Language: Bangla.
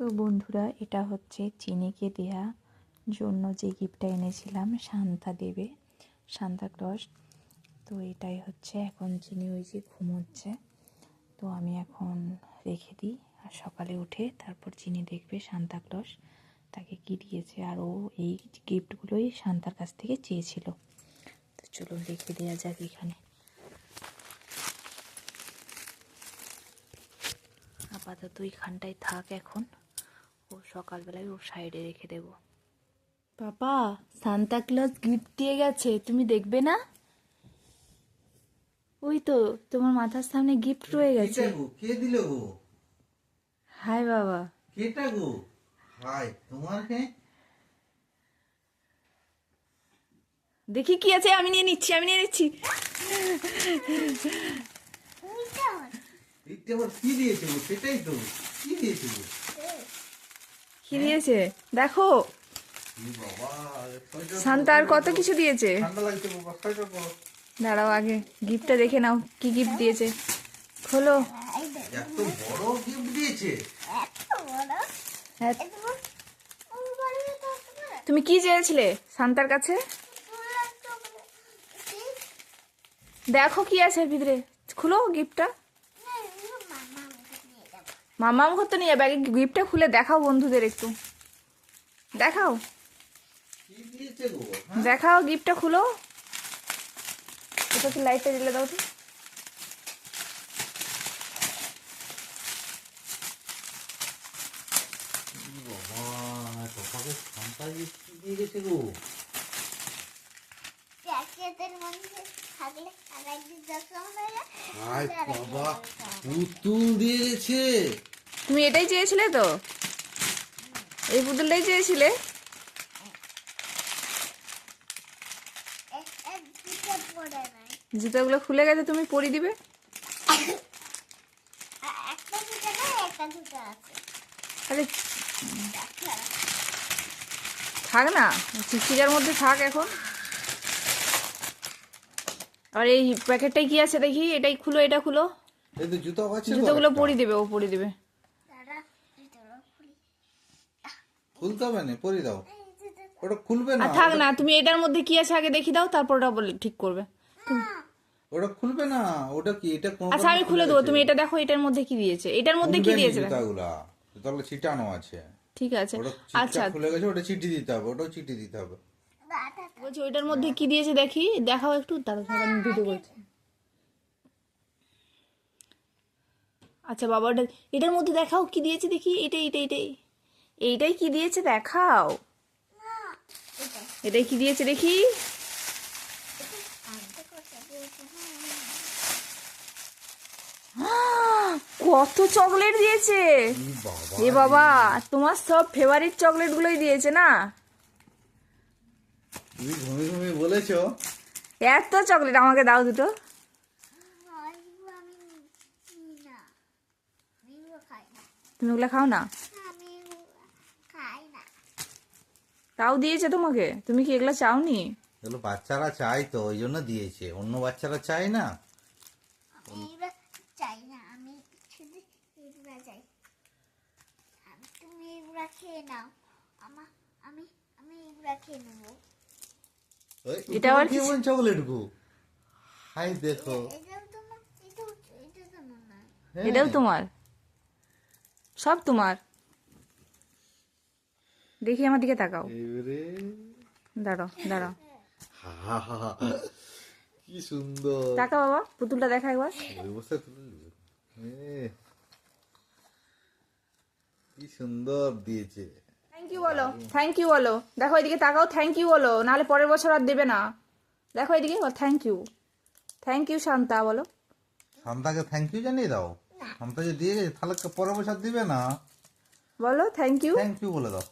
তো বন্ধুরা, এটা হচ্ছে চিনিকে দেয়া জন্য যে গিফটটা এনেছিলাম শান্তা দেবে, সান্তা ক্লজ। তো এটাই হচ্ছে, এখন চিনি ওই যে ঘুমোচ্ছে, তো আমি এখন রেখে দিই, আর সকালে উঠে তারপর চিনি দেখবে সান্তা ক্লজ তাকে কি দিয়েছে। আর ও এই গিফটগুলোই শান্তার কাছ থেকে চেয়েছিল। তো চলো রেখে দেওয়া যাক এখানে। আপাতত এইখানটায় থাক এখন, ও সকালবেলায় ওর সাইডে রেখে দেব। পাপা, সান্তা ক্লজ গিফট দিয়ে গেছে, তুমি দেখবে না? ওই তো তোমার মাথার সামনে গিফট রয়ে গেছে। কে দিল গো? হাই বাবা। কেটা গো? হাই তোমার কে? দেখি কি আছে, আমি নিয়ে নিচ্ছি। এটা আবার কি দিয়েছে গো? সেটাই তো, কি দিয়েছে গো? কি দিয়েছে দেখো। বাবা, সান্তা আর কত কিছু দিয়েছে। ঠান্ডা লাগছে বাবা, সোয়েটার পরো। দাঁড়াও, আগে গিফটটা দেখে নাও, কি গিফট দিয়েছে। খোলো। এত বড় গিফট দিয়েছে? হ্যাঁ, তুমি কি চেয়েছিলে সান্তার কাছে? দেখো কি আছে ভিতরে, খুলো গিফটটা। মামাম করতে নিয়ে ব্যাগে গিফটটা খুলে দেখাও বন্ধুদের, একটু দেখাও। কি দিয়েছে গো? দেখাও গিফটটা খুলো। এটা কি লাইটটা জ্বেলে দাও তো। বাবা, তোকে ঠান্ডা গিফট কি দিয়ে গেছে গো? হাই বাবা, পুতুল দিয়ে গেছে। তুমি এটাই চেয়েছিলে তো, এই পুতুলটাই চেয়েছিলে। জুতোগুলো খুলে গেছে, তুমি পরিয়ে দিবে। আরে থাক না, চিচিটার মধ্যে থাক এখন। আর এই প্যাকেটটাই কি আছে দেখি, এটাই খুলো, এটা খুলো। এই তো জুতো আছে, জুতোগুলো পরিয়ে দেবে, ও পরিয়ে দেবে। খুলতে হবে না, পরিয়ে দাও। ওটা খুলবে না। আর থাক না, তুমি এটার মধ্যে কি আছে আগে দেখি দাও, তারপর ওটা বলে ঠিক করবে। ওটা খুলবে না। ওটা কি? এটা কোন? আচ্ছা আমি খুলে দেবো, তুমি এটা দেখো এটার মধ্যে কি দিয়েছে, এটার মধ্যে কি দিয়েছে দেখো। জুতাগুলা তাহলে ছিটানো আছে। ঠিক আছে, ওটা আচ্ছা খুলে গেছে, ওটা চিঠি দিতে হবে, ওটাও চিঠি দিতে হবে। বলছি ওইটার মধ্যে কি দিয়েছে দেখি, দেখাও একটু, তারপর আমি ভিডিও করছি। আচ্ছা বাবা, ওটা এটার মধ্যে দেখাও কি দিয়েছে দেখি, এইটাই কি দিয়েছে দেখাও। এটাই কি দিয়েছে দেখি। কত চকলেট দিয়েছে এ বাবা, তোমার সব ফেভারিট চকলেট গুলোই দিয়েছে না। তুমি ঘুমিয়ে ঘুমিয়ে বলেছো এত চকলেট, আমাকে দাও দুটো। তুমি ওগুলো খাও না? তাও দিয়েছে তোমাকে, তুমি কি এগুলো চাওনি? এগুলো বাচ্চারা চাই তো, ওই জন্য দিয়েছে। অন্য বাচ্চারা চাই না। এটা আবার কি? কেমন চকলেট গো? হাই দেখো, এটাও তোমার, সব তোমার। দেখি আমার দিকে তাকাও। দাঁড়াও কি সুন্দর। তাকা বাবা, পুতুলটা দেখা একবার। কি সুন্দর দিয়েছে। থ্যাংক ইউ বলো, থ্যাংক ইউ বলো। দেখো এদিকে তাকাও, থ্যাংক ইউ বলো, নাহলে পরের বছর আর দেবে না। দেখো এদিকে, থ্যাংক ইউ শান্তা বলো। শান্তাকে থ্যাংক ইউ জানিয়ে দাও। শান্তা যে দিয়ে গেছে, তাহলে পরের বছর দিবে না। বলো থ্যাংক ইউ বলে দাও।